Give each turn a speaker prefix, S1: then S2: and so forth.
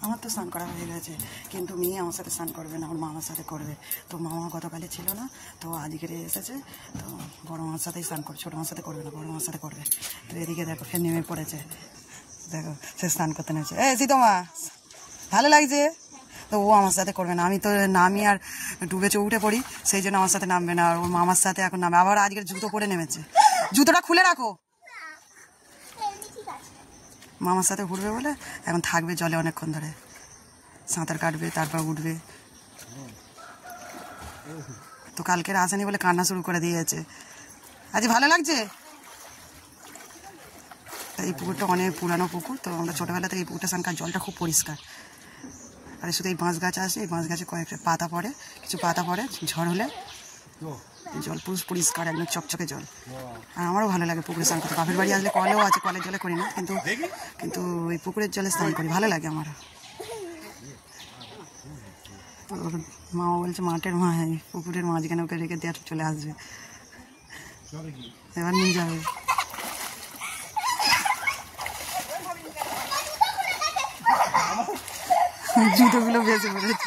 S1: আমার তো স্নান করা হয়ে গেছে, কিন্তু মেয়ে আমার সাথে স্নান করবে না, ওর মামার সাথে করবে। তো মামা গতকালে ছিল না, তো আজকে এসেছে, তো বড় মামার সাথেই স্নান করবে, ছোটো মার সাথে করবে না, বড় মামার সাথে করবে। তো এদিকে দেখো ফের নেমে পড়েছে, দেখো সে স্নান করতে নেমেছে। সীতমা ভালো লাগছে? তো ও আমার সাথে করবে না, আমি তো নামি আর ডুবে উঠে পড়ি, সেই জন্য আমার সাথে নামবে না। আর ওর মামার সাথে এখন নামবে, আবার আজকের জুতো পরে নেমেছে। জুতোটা খুলে রাখো, মামার সাথে ঘুরবে বলে এখন থাকবে জলে অনেকক্ষণ ধরে, সাঁতার কাটবে, তারপর উঠবে। তো কালকের আসেনি বলে কান্না শুরু করে দিয়েছে। আজ ভালো লাগছে? এই পুকুরটা অনেক পুরানো পুকুর, তো আমরা ছোটোবেলা থেকে এই পুকুরটা সানকার জলটা খুব পরিষ্কার। আর শুধু এই বাঁশ গাছ আছে, এই বাঁশ গাছে কয়েকটা পাতা পড়ে, কিছু পাতা পড়ে, ঝড় হলে জল পুরো পরিষ্কার, একদম চকচকে জল। আর আমারও ভালো লাগে পুকুরে স্নান করতে। বাপের বাড়ি আসলে কলেও আছে, কলের জলে করি না, কিন্তু ওই পুকুরের জলে স্নান করি, ভালো লাগে আমার। তো মামা বলছে মাঠের মা, হ্যাঁ পুকুরের মাঝখানে ওকে রেখে দিয়ে চলে আসবে, এবার নিয়ে যাবে। জুতোগুলো বেঁচে পড়েছে।